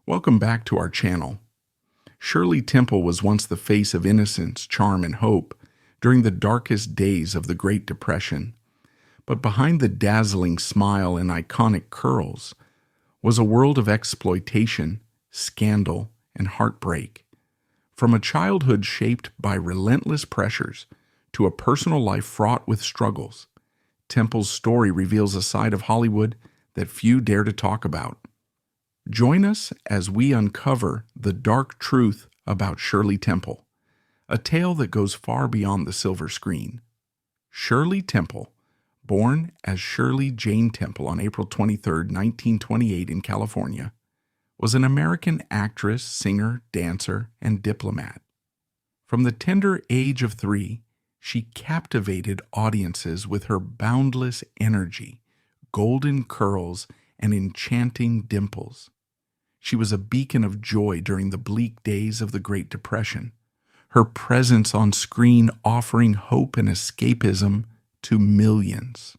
Welcome back to our channel. Shirley Temple was once the face of innocence, charm, and hope during the darkest days of the Great Depression. But behind the dazzling smile and iconic curls was a world of exploitation, scandal, and heartbreak. From a childhood shaped by relentless pressures to a personal life fraught with struggles, Temple's story reveals a side of Hollywood that few dare to talk about. Join us as we uncover the dark truth about Shirley Temple, a tale that goes far beyond the silver screen. Shirley Temple, born as Shirley Jane Temple on April 23, 1928 in California, was an American actress, singer, dancer, and diplomat. From the tender age of 3, she captivated audiences with her boundless energy, golden curls, and enchanting dimples. She was a beacon of joy during the bleak days of the Great Depression, her presence on screen offering hope and escapism to millions.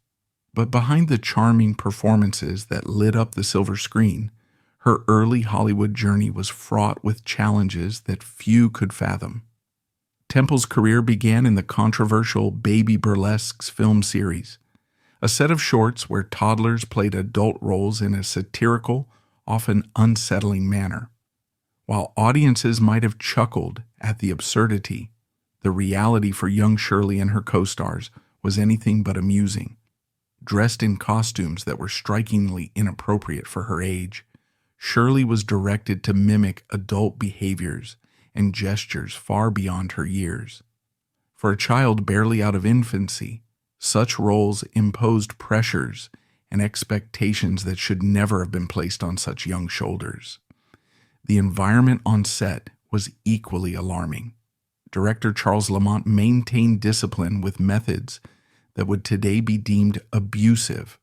But behind the charming performances that lit up the silver screen, her early Hollywood journey was fraught with challenges that few could fathom. Temple's career began in the controversial Baby Burlesques film series, a set of shorts where toddlers played adult roles in a satirical, often unsettling manner. While audiences might have chuckled at the absurdity, the reality for young Shirley and her co-stars was anything but amusing. Dressed in costumes that were strikingly inappropriate for her age, Shirley was directed to mimic adult behaviors and gestures far beyond her years. For a child barely out of infancy, such roles imposed pressures and expectations that should never have been placed on such young shoulders. The environment on set was equally alarming. Director Charles Lamont maintained discipline with methods that would today be deemed abusive.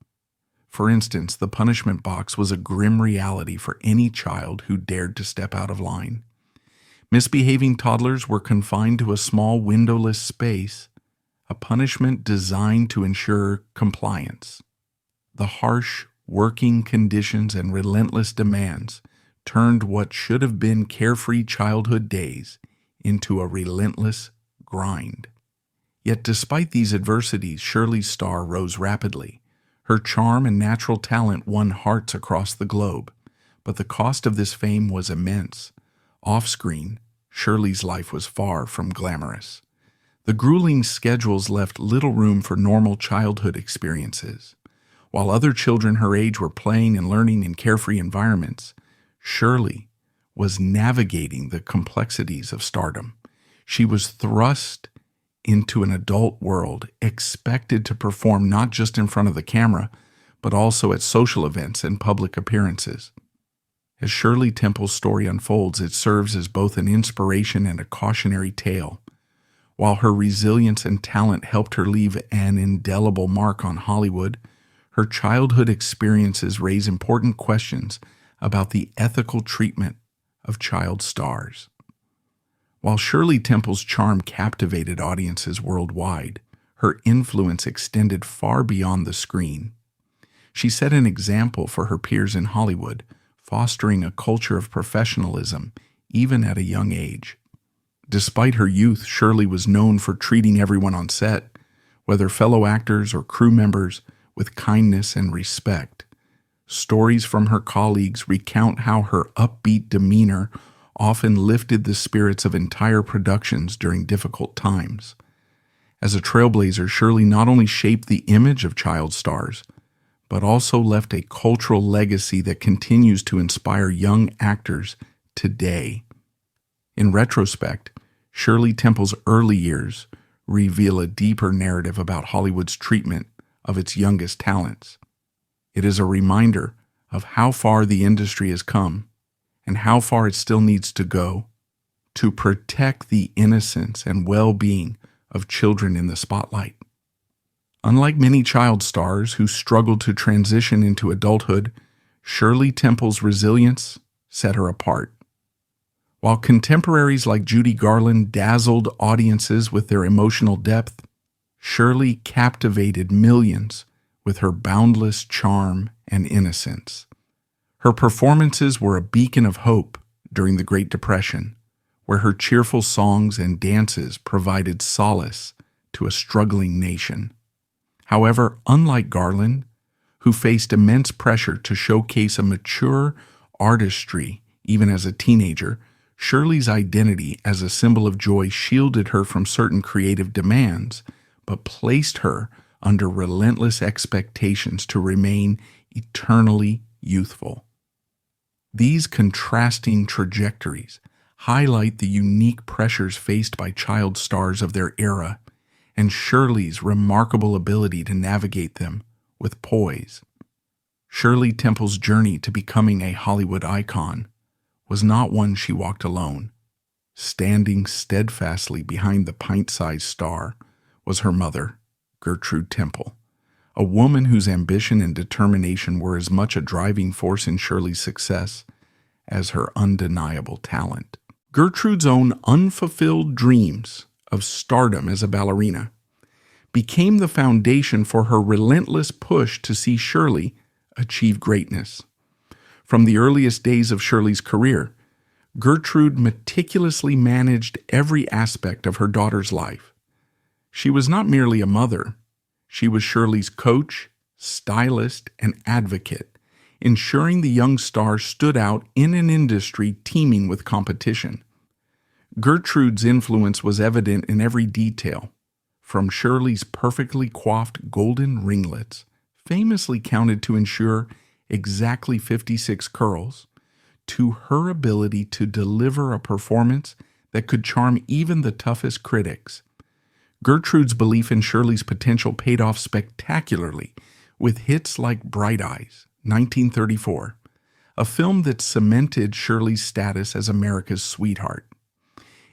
For instance, the punishment box was a grim reality for any child who dared to step out of line. Misbehaving toddlers were confined to a small windowless space, a punishment designed to ensure compliance. The harsh working conditions and relentless demands turned what should have been carefree childhood days into a relentless grind. Yet despite these adversities, Shirley's star rose rapidly. Her charm and natural talent won hearts across the globe, but the cost of this fame was immense. Off-screen, Shirley's life was far from glamorous. The grueling schedules left little room for normal childhood experiences. While other children her age were playing and learning in carefree environments, Shirley was navigating the complexities of stardom. She was thrust into an adult world, expected to perform not just in front of the camera, but also at social events and public appearances. As Shirley Temple's story unfolds, it serves as both an inspiration and a cautionary tale. While her resilience and talent helped her leave an indelible mark on Hollywood, her childhood experiences raise important questions about the ethical treatment of child stars. While Shirley Temple's charm captivated audiences worldwide, her influence extended far beyond the screen. She set an example for her peers in Hollywood, fostering a culture of professionalism even at a young age. Despite her youth, Shirley was known for treating everyone on set, whether fellow actors or crew members, with kindness and respect. Stories from her colleagues recount how her upbeat demeanor often lifted the spirits of entire productions during difficult times. As a trailblazer, Shirley not only shaped the image of child stars, but also left a cultural legacy that continues to inspire young actors today. In retrospect, Shirley Temple's early years reveal a deeper narrative about Hollywood's treatment of its youngest talents. It is a reminder of how far the industry has come and how far it still needs to go to protect the innocence and well-being of children in the spotlight. Unlike many child stars who struggled to transition into adulthood, Shirley Temple's resilience set her apart. While contemporaries like Judy Garland dazzled audiences with their emotional depth, Shirley captivated millions with her boundless charm and innocence. Her performances were a beacon of hope during the Great Depression, where her cheerful songs and dances provided solace to a struggling nation. However, unlike Garland, who faced immense pressure to showcase a mature artistry even as a teenager, Shirley's identity as a symbol of joy shielded her from certain creative demands, but placed her under relentless expectations to remain eternally youthful. These contrasting trajectories highlight the unique pressures faced by child stars of their era and Shirley's remarkable ability to navigate them with poise. Shirley Temple's journey to becoming a Hollywood icon was not one she walked alone. Standing steadfastly behind the pint-sized star was her mother, Gertrude Temple, a woman whose ambition and determination were as much a driving force in Shirley's success as her undeniable talent. Gertrude's own unfulfilled dreams of stardom as a ballerina became the foundation for her relentless push to see Shirley achieve greatness. From the earliest days of Shirley's career, Gertrude meticulously managed every aspect of her daughter's life. She was not merely a mother, she was Shirley's coach, stylist, and advocate, ensuring the young star stood out in an industry teeming with competition. Gertrude's influence was evident in every detail, from Shirley's perfectly coiffed golden ringlets, famously counted to ensure exactly 56 curls, to her ability to deliver a performance that could charm even the toughest critics. Gertrude's belief in Shirley's potential paid off spectacularly with hits like Bright Eyes, 1934, a film that cemented Shirley's status as America's sweetheart.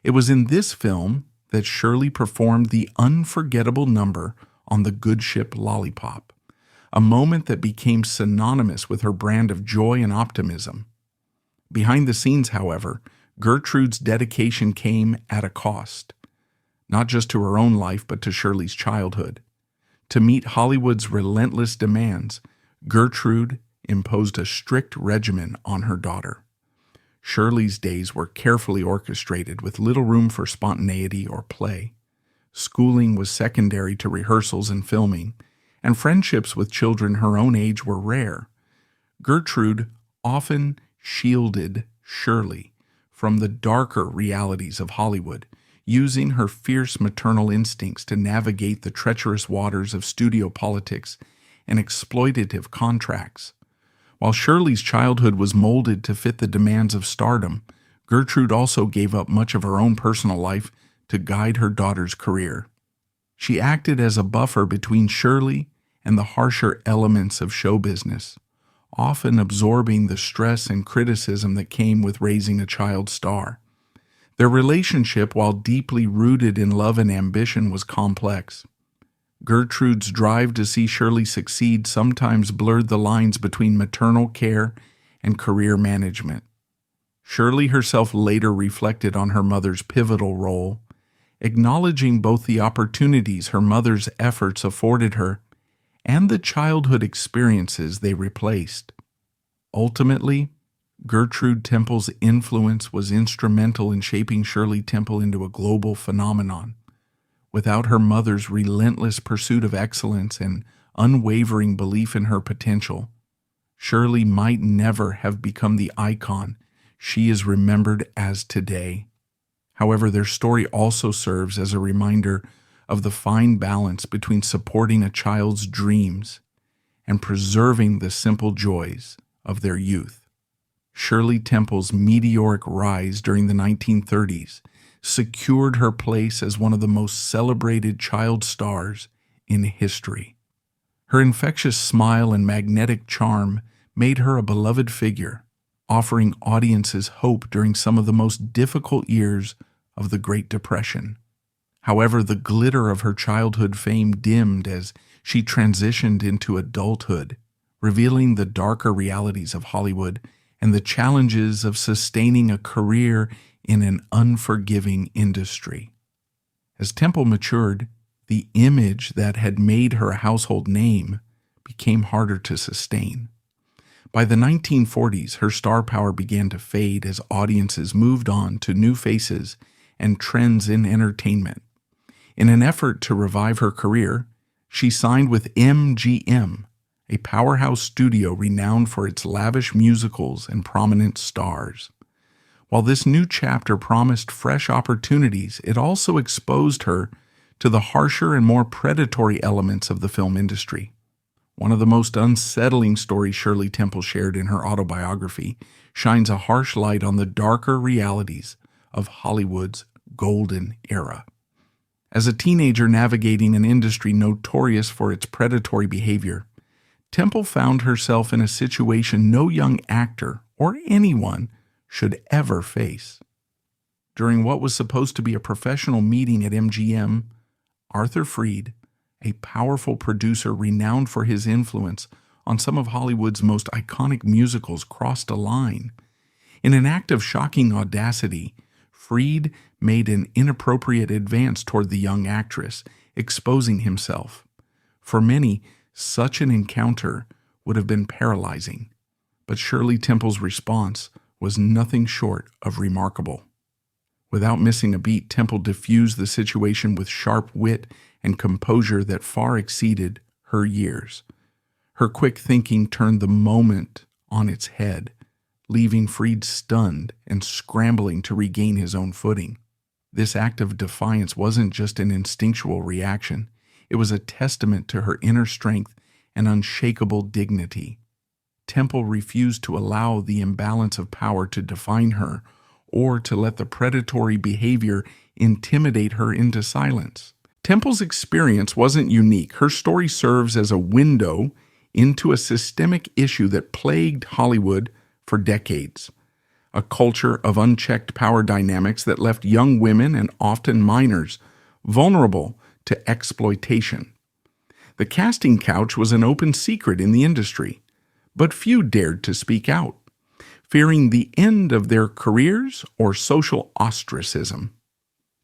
It was in this film that Shirley performed the unforgettable number on the good ship Lollipop, a moment that became synonymous with her brand of joy and optimism. Behind the scenes, however, Gertrude's dedication came at a cost, not just to her own life but to Shirley's childhood. To meet Hollywood's relentless demands, Gertrude imposed a strict regimen on her daughter. Shirley's days were carefully orchestrated with little room for spontaneity or play. Schooling was secondary to rehearsals and filming, and friendships with children her own age were rare. Gertrude often shielded Shirley from the darker realities of Hollywood, using her fierce maternal instincts to navigate the treacherous waters of studio politics and exploitative contracts. While Shirley's childhood was molded to fit the demands of stardom, Gertrude also gave up much of her own personal life to guide her daughter's career. She acted as a buffer between Shirley and the harsher elements of show business, often absorbing the stress and criticism that came with raising a child star. Their relationship, while deeply rooted in love and ambition, was complex. Gertrude's drive to see Shirley succeed sometimes blurred the lines between maternal care and career management. Shirley herself later reflected on her mother's pivotal role, acknowledging both the opportunities her mother's efforts afforded her and the childhood experiences they replaced. Ultimately, Gertrude Temple's influence was instrumental in shaping Shirley Temple into a global phenomenon. Without her mother's relentless pursuit of excellence and unwavering belief in her potential, Shirley might never have become the icon she is remembered as today. However, their story also serves as a reminder of the fine balance between supporting a child's dreams and preserving the simple joys of their youth. Shirley Temple's meteoric rise during the 1930s secured her place as one of the most celebrated child stars in history. Her infectious smile and magnetic charm made her a beloved figure, offering audiences hope during some of the most difficult years of the Great Depression. However, the glitter of her childhood fame dimmed as she transitioned into adulthood, revealing the darker realities of Hollywood and the challenges of sustaining a career in an unforgiving industry. As Temple matured, the image that had made her a household name became harder to sustain. By the 1940s, her star power began to fade as audiences moved on to new faces and trends in entertainment. In an effort to revive her career, she signed with MGM, a powerhouse studio renowned for its lavish musicals and prominent stars. While this new chapter promised fresh opportunities, it also exposed her to the harsher and more predatory elements of the film industry. One of the most unsettling stories Shirley Temple shared in her autobiography shines a harsh light on the darker realities of Hollywood's golden era. As a teenager navigating an industry notorious for its predatory behavior, Temple found herself in a situation no young actor or anyone should ever face. During what was supposed to be a professional meeting at MGM, Arthur Freed, a powerful producer renowned for his influence on some of Hollywood's most iconic musicals, crossed a line. In an act of shocking audacity, Freed made an inappropriate advance toward the young actress, exposing himself. For many, such an encounter would have been paralyzing, but Shirley Temple's response was nothing short of remarkable. Without missing a beat, Temple diffused the situation with sharp wit and composure that far exceeded her years. Her quick thinking turned the moment on its head, leaving Freed stunned and scrambling to regain his own footing. This act of defiance wasn't just an instinctual reaction. It was a testament to her inner strength and unshakable dignity. Temple refused to allow the imbalance of power to define her or to let the predatory behavior intimidate her into silence. Temple's experience wasn't unique. Her story serves as a window into a systemic issue that plagued Hollywood for decades, a culture of unchecked power dynamics that left young women and often minors vulnerable to exploitation. The casting couch was an open secret in the industry, but few dared to speak out, fearing the end of their careers or social ostracism.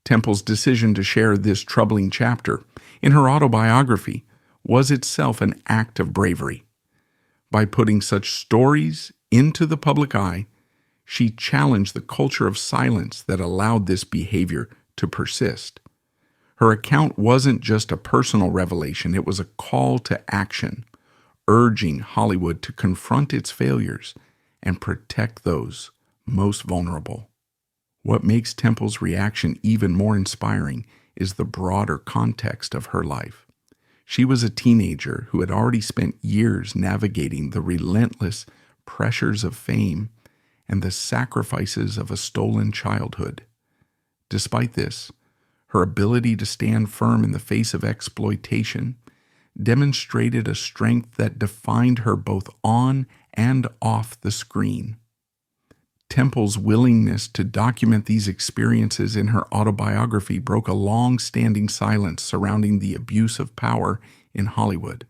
Temple's decision to share this troubling chapter in her autobiography was itself an act of bravery. By putting such stories into the public eye, she challenged the culture of silence that allowed this behavior to persist. Her account wasn't just a personal revelation, it was a call to action, urging Hollywood to confront its failures and protect those most vulnerable. What makes Temple's reaction even more inspiring is the broader context of her life. She was a teenager who had already spent years navigating the relentless pressures of fame and the sacrifices of a stolen childhood. Despite this, her ability to stand firm in the face of exploitation demonstrated a strength that defined her both on and off the screen. Temple's willingness to document these experiences in her autobiography broke a long-standing silence surrounding the abuse of power in Hollywood.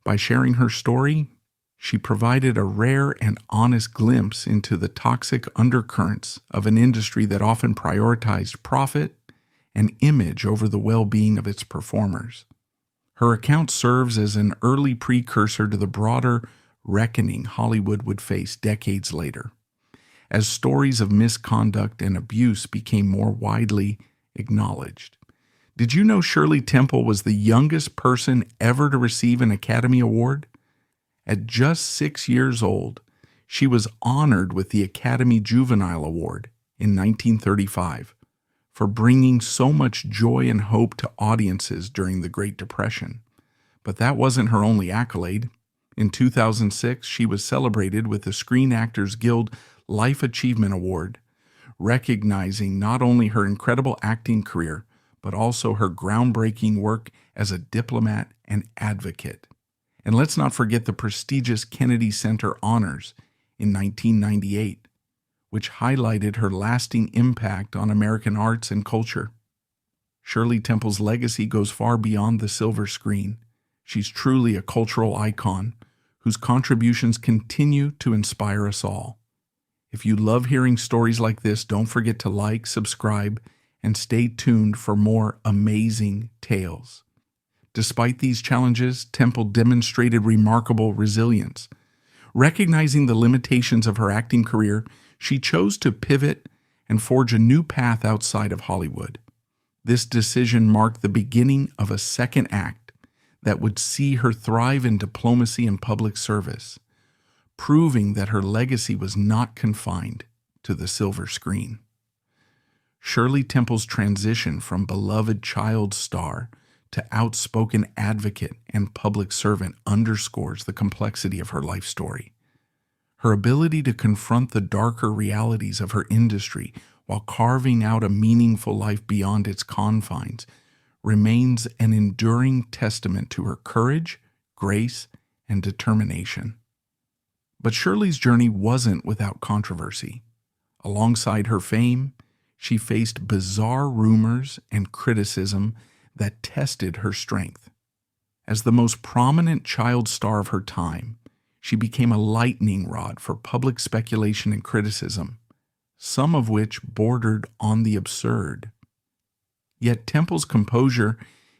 By sharing her story, she provided a rare and honest glimpse into the toxic undercurrents of an industry that often prioritized profit and image over the well-being of its performers. Her account serves as an early precursor to the broader reckoning Hollywood would face decades later, as stories of misconduct and abuse became more widely acknowledged. Did you know Shirley Temple was the youngest person ever to receive an Academy Award? At just 6 years old, she was honored with the Academy Juvenile Award in 1935 for bringing so much joy and hope to audiences during the Great Depression. But that wasn't her only accolade. In 2006, she was celebrated with the Screen Actors Guild Life Achievement Award, recognizing not only her incredible acting career, but also her groundbreaking work as a diplomat and advocate. And let's not forget the prestigious Kennedy Center Honors in 1998, which highlighted her lasting impact on American arts and culture. Shirley Temple's legacy goes far beyond the silver screen. She's truly a cultural icon whose contributions continue to inspire us all. If you love hearing stories like this, don't forget to like, subscribe, and stay tuned for more amazing tales. Despite these challenges, Temple demonstrated remarkable resilience. Recognizing the limitations of her acting career, she chose to pivot and forge a new path outside of Hollywood. This decision marked the beginning of a second act that would see her thrive in diplomacy and public service, proving that her legacy was not confined to the silver screen. Shirley Temple's transition from beloved child star to outspoken advocate and public servant underscores the complexity of her life story. Her ability to confront the darker realities of her industry while carving out a meaningful life beyond its confines remains an enduring testament to her courage, grace, and determination. But Shirley's journey wasn't without controversy. Alongside her fame, she faced bizarre rumors and criticism that tested her strength. As the most prominent child star of her time, she became a lightning rod for public speculation and criticism, some of which bordered on the absurd. Yet Temple's composure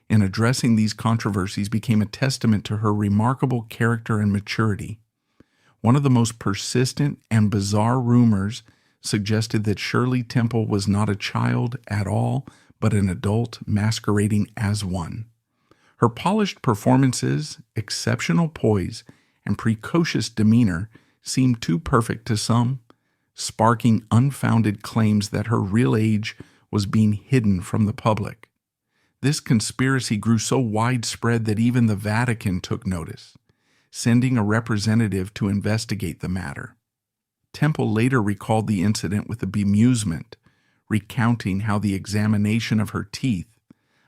in addressing these controversies became a testament to her remarkable character and maturity. One of the most persistent and bizarre rumors suggested that Shirley Temple was not a child at all, but an adult masquerading as one. Her polished performances, exceptional poise, and precocious demeanor seemed too perfect to some, sparking unfounded claims that her real age was being hidden from the public. This conspiracy grew so widespread that even the Vatican took notice, sending a representative to investigate the matter. Temple later recalled the incident with a bemusement, recounting how the examination of her teeth,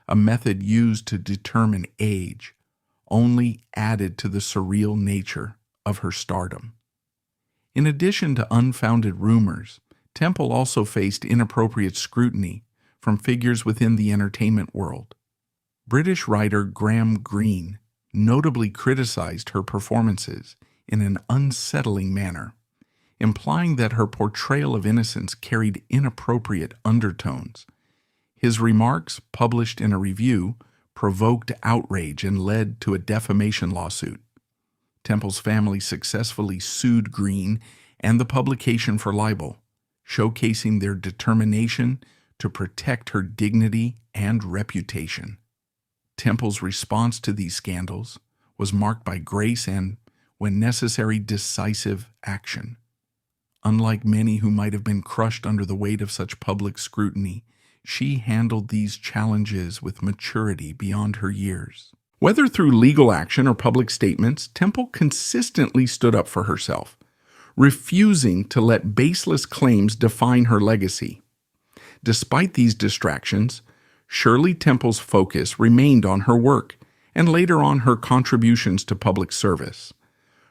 a method used to determine age, only added to the surreal nature of her stardom. In addition to unfounded rumors, Temple also faced inappropriate scrutiny from figures within the entertainment world. British writer Graham Greene notably criticized her performances in an unsettling manner, implying that her portrayal of innocence carried inappropriate undertones. His remarks, published in a review, provoked outrage and led to a defamation lawsuit. Temple's family successfully sued Greene and the publication for libel, showcasing their determination to protect her dignity and reputation. Temple's response to these scandals was marked by grace and, when necessary, decisive action. Unlike many who might have been crushed under the weight of such public scrutiny, she handled these challenges with maturity beyond her years. Whether through legal action or public statements, Temple consistently stood up for herself, refusing to let baseless claims define her legacy. Despite these distractions, Shirley Temple's focus remained on her work and later on her contributions to public service.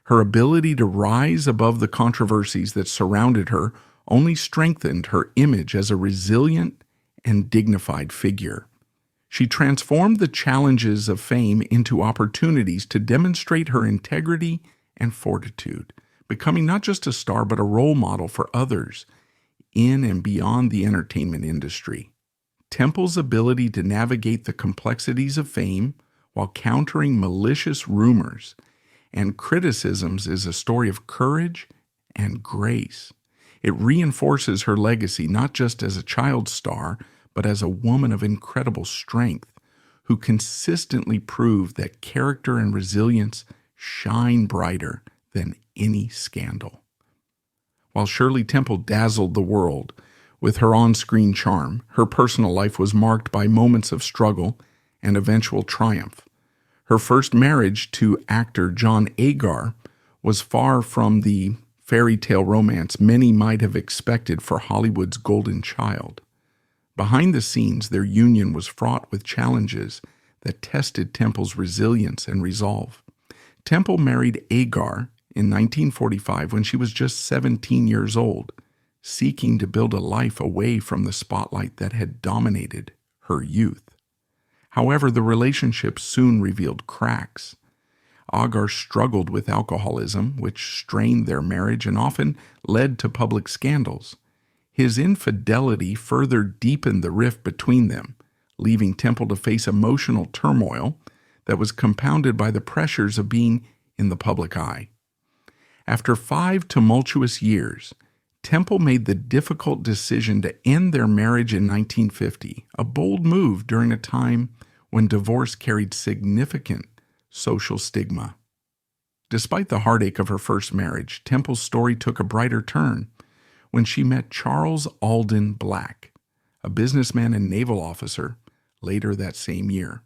Her ability to rise above the controversies that surrounded her only strengthened her image as a resilient and dignified figure. She transformed the challenges of fame into opportunities to demonstrate her integrity and fortitude, becoming not just a star but a role model for others in and beyond the entertainment industry. Temple's ability to navigate the complexities of fame while countering malicious rumors and criticisms is a story of courage and grace. It reinforces her legacy not just as a child star, but as a woman of incredible strength who consistently proved that character and resilience shine brighter than any scandal. While Shirley Temple dazzled the world with her on-screen charm, her personal life was marked by moments of struggle and eventual triumph. Her first marriage to actor John Agar was far from the fairy tale romance many might have expected for Hollywood's golden child. Behind the scenes, their union was fraught with challenges that tested Temple's resilience and resolve. Temple married Agar in 1945 when she was just 17 years old, seeking to build a life away from the spotlight that had dominated her youth. However, the relationship soon revealed cracks. Agar struggled with alcoholism, which strained their marriage and often led to public scandals. His infidelity further deepened the rift between them, leaving Temple to face emotional turmoil that was compounded by the pressures of being in the public eye. After 5 tumultuous years, Temple made the difficult decision to end their marriage in 1950, a bold move during a time when divorce carried significant social stigma. Despite the heartache of her first marriage, Temple's story took a brighter turn when she met Charles Alden Black, a businessman and naval officer, later that same year.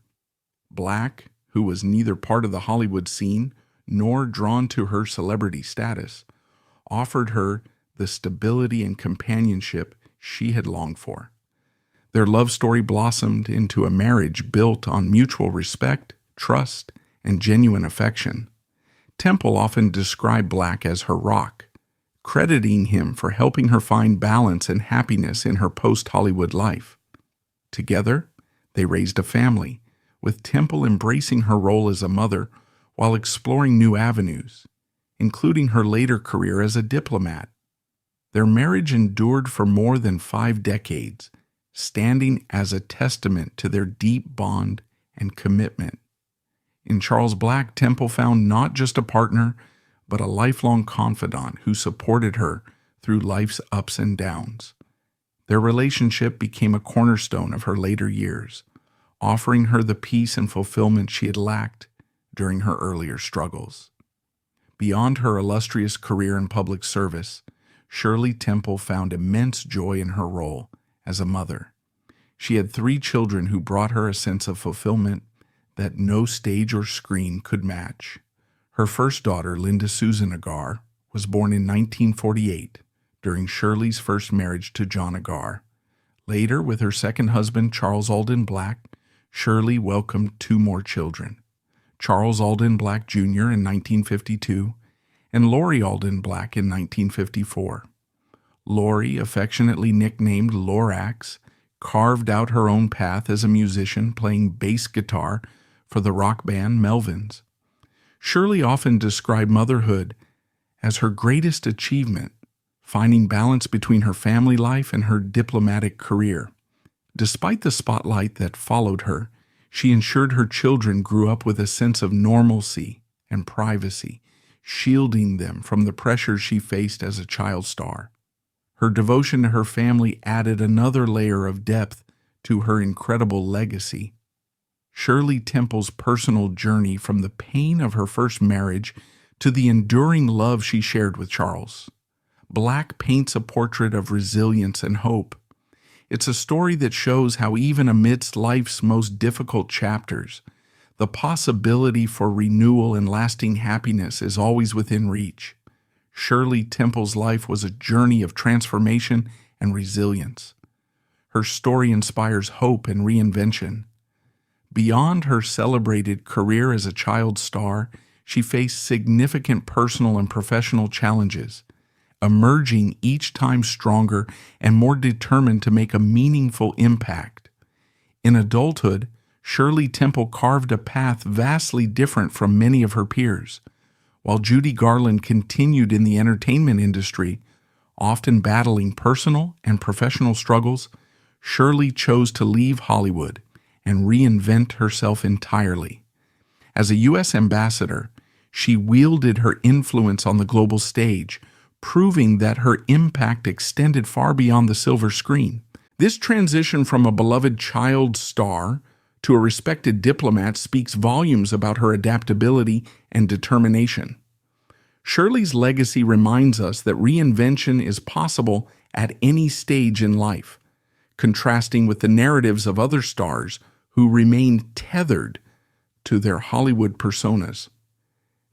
Black, who was neither part of the Hollywood scene nor drawn to her celebrity status, offered her the stability and companionship she had longed for. Their love story blossomed into a marriage built on mutual respect, trust, and genuine affection. Temple often described Black as her rock, crediting him for helping her find balance and happiness in her post-Hollywood life. Together, they raised a family, with Temple embracing her role as a mother while exploring new avenues, including her later career as a diplomat. Their marriage endured for more than 5 decades, standing as a testament to their deep bond and commitment. In Charles Black, Temple found not just a partner, but a lifelong confidant who supported her through life's ups and downs. Their relationship became a cornerstone of her later years, offering her the peace and fulfillment she had lacked during her earlier struggles. Beyond her illustrious career in public service, Shirley Temple found immense joy in her role as a mother. She had 3 children who brought her a sense of fulfillment that no stage or screen could match. Her first daughter, Linda Susan Agar, was born in 1948 during Shirley's first marriage to John Agar. Later, with her second husband, Charles Alden Black, Shirley welcomed 2 more children, Charles Alden Black Jr. in 1952 and Lori Alden Black in 1954. Lori, affectionately nicknamed Lorax, carved out her own path as a musician playing bass guitar for the rock band Melvins. Shirley often described motherhood as her greatest achievement, finding balance between her family life and her diplomatic career. Despite the spotlight that followed her, she ensured her children grew up with a sense of normalcy and privacy, shielding them from the pressures she faced as a child star. Her devotion to her family added another layer of depth to her incredible legacy. Shirley Temple's personal journey from the pain of her first marriage to the enduring love she shared with Charles Black paints a portrait of resilience and hope. It's a story that shows how even amidst life's most difficult chapters, the possibility for renewal and lasting happiness is always within reach. Shirley Temple's life was a journey of transformation and resilience. Her story inspires hope and reinvention. Beyond her celebrated career as a child star, she faced significant personal and professional challenges, emerging each time stronger and more determined to make a meaningful impact. In adulthood, Shirley Temple carved a path vastly different from many of her peers. While Judy Garland continued in the entertainment industry, often battling personal and professional struggles, Shirley chose to leave Hollywood and reinvent herself entirely. As a U.S. ambassador, she wielded her influence on the global stage, proving that her impact extended far beyond the silver screen. This transition from a beloved child star to a respected diplomat speaks volumes about her adaptability and determination. Shirley's legacy reminds us that reinvention is possible at any stage in life, contrasting with the narratives of other stars who remained tethered to their Hollywood personas.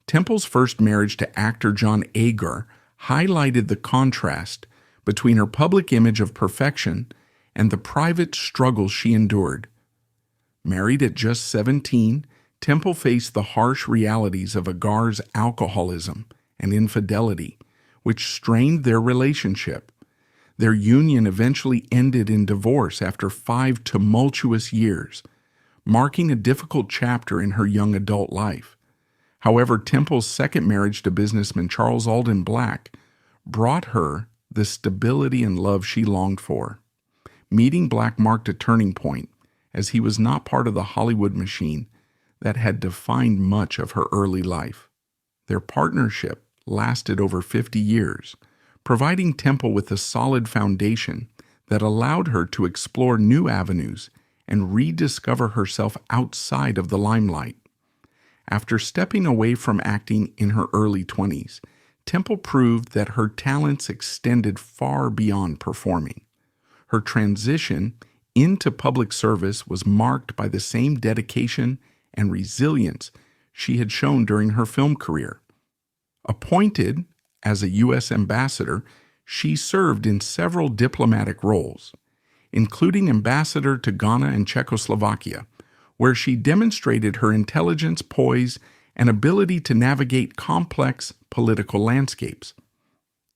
Temple's first marriage to actor John Agar highlighted the contrast between her public image of perfection and the private struggles she endured. Married at just 17, Temple faced the harsh realities of Agar's alcoholism and infidelity, which strained their relationship. Their union eventually ended in divorce after 5 tumultuous years, marking a difficult chapter in her young adult life. However, Temple's second marriage to businessman Charles Alden Black brought her the stability and love she longed for. Meeting Black marked a turning point, as he was not part of the Hollywood machine that had defined much of her early life. Their partnership lasted over 50 years, providing Temple with a solid foundation that allowed her to explore new avenues and rediscover herself outside of the limelight. After stepping away from acting in her early 20s, Temple proved that her talents extended far beyond performing. Her transition into public service was marked by the same dedication and resilience she had shown during her film career. Appointed as a U.S. ambassador, she served in several diplomatic roles, including ambassador to Ghana and Czechoslovakia, where she demonstrated her intelligence, poise, and ability to navigate complex political landscapes.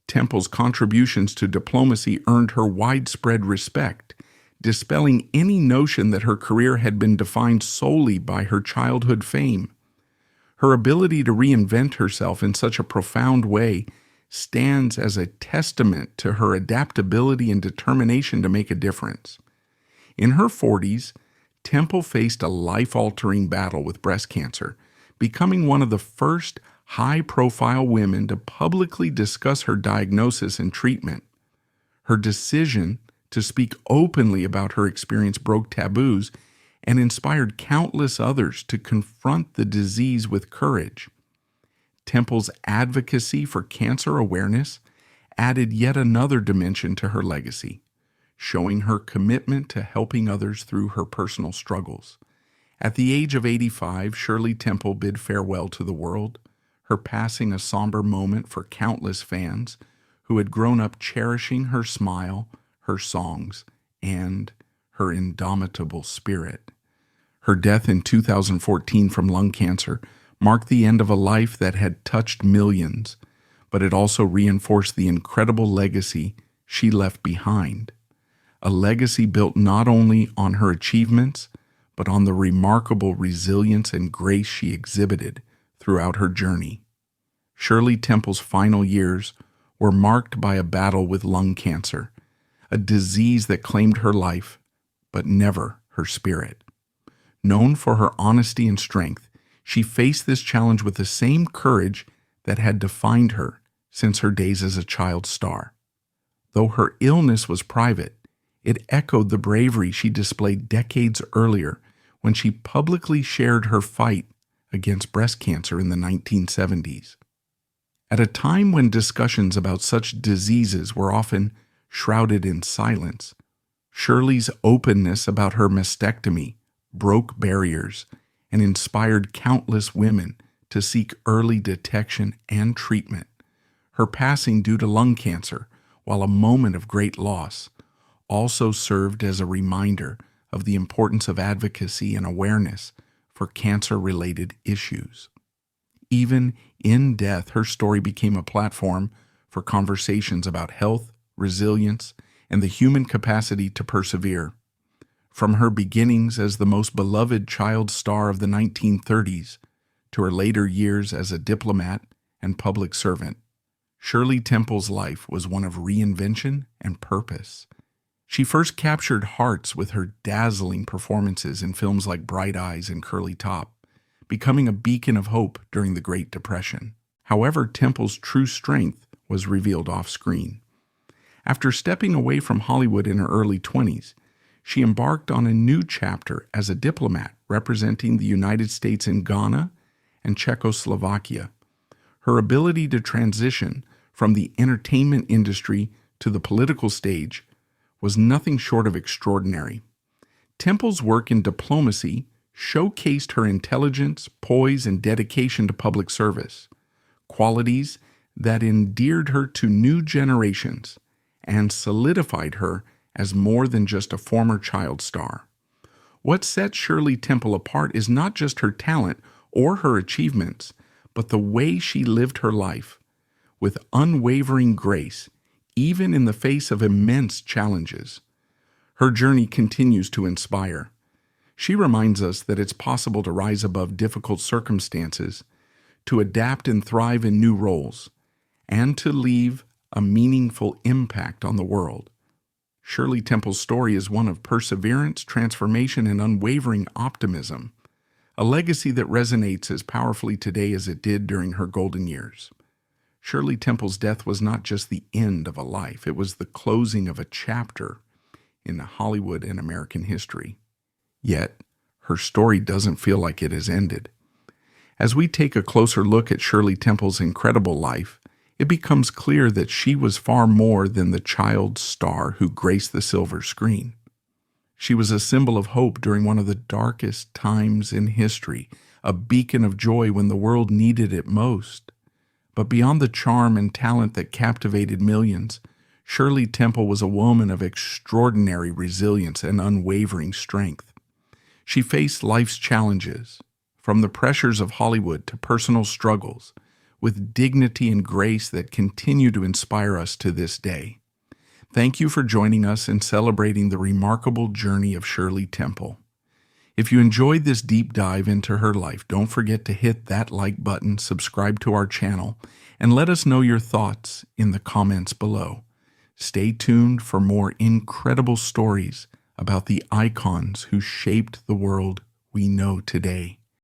Temple's contributions to diplomacy earned her widespread respect, dispelling any notion that her career had been defined solely by her childhood fame. Her ability to reinvent herself in such a profound way stands as a testament to her adaptability and determination to make a difference. In her 40s, Temple faced a life-altering battle with breast cancer, becoming one of the first high-profile women to publicly discuss her diagnosis and treatment. Her decision to speak openly about her experience broke taboos and inspired countless others to confront the disease with courage. Temple's advocacy for cancer awareness added yet another dimension to her legacy, showing her commitment to helping others through her personal struggles. At the age of 85, Shirley Temple bid farewell to the world, her passing a somber moment for countless fans who had grown up cherishing her smile, her songs, and her indomitable spirit. Her death in 2014 from lung cancer marked the end of a life that had touched millions, but it also reinforced the incredible legacy she left behind. A legacy built not only on her achievements, but on the remarkable resilience and grace she exhibited throughout her journey. Shirley Temple's final years were marked by a battle with lung cancer, a disease that claimed her life, but never her spirit. Known for her honesty and strength, she faced this challenge with the same courage that had defined her since her days as a child star. Though her illness was private, it echoed the bravery she displayed decades earlier when she publicly shared her fight against breast cancer in the 1970s. At a time when discussions about such diseases were often shrouded in silence, Shirley's openness about her mastectomy broke barriers and inspired countless women to seek early detection and treatment. Her passing due to lung cancer, while a moment of great loss, also served as a reminder of the importance of advocacy and awareness for cancer-related issues. Even in death, her story became a platform for conversations about health, resilience, and the human capacity to persevere. From her beginnings as the most beloved child star of the 1930s to her later years as a diplomat and public servant, Shirley Temple's life was one of reinvention and purpose. She first captured hearts with her dazzling performances in films like Bright Eyes and Curly Top, becoming a beacon of hope during the Great Depression. However, Temple's true strength was revealed off-screen. After stepping away from Hollywood in her early 20s, she embarked on a new chapter as a diplomat representing the United States in Ghana and Czechoslovakia. Her ability to transition from the entertainment industry to the political stage was nothing short of extraordinary. Temple's work in diplomacy showcased her intelligence, poise, and dedication to public service, qualities that endeared her to new generations and solidified her as more than just a former child star. What sets Shirley Temple apart is not just her talent or her achievements, but the way she lived her life with unwavering grace, even in the face of immense challenges. Her journey continues to inspire. She reminds us that it's possible to rise above difficult circumstances, to adapt and thrive in new roles, and to leave a meaningful impact on the world. Shirley Temple's story is one of perseverance, transformation, and unwavering optimism, a legacy that resonates as powerfully today as it did during her golden years. Shirley Temple's death was not just the end of a life, it was the closing of a chapter in Hollywood and American history. Yet, her story doesn't feel like it has ended. As we take a closer look at Shirley Temple's incredible life, it becomes clear that she was far more than the child star who graced the silver screen. She was a symbol of hope during one of the darkest times in history, a beacon of joy when the world needed it most. But beyond the charm and talent that captivated millions, Shirley Temple was a woman of extraordinary resilience and unwavering strength. She faced life's challenges, from the pressures of Hollywood to personal struggles, with dignity and grace that continue to inspire us to this day. Thank you for joining us in celebrating the remarkable journey of Shirley Temple. If you enjoyed this deep dive into her life, don't forget to hit that like button, subscribe to our channel, and let us know your thoughts in the comments below. Stay tuned for more incredible stories about the icons who shaped the world we know today.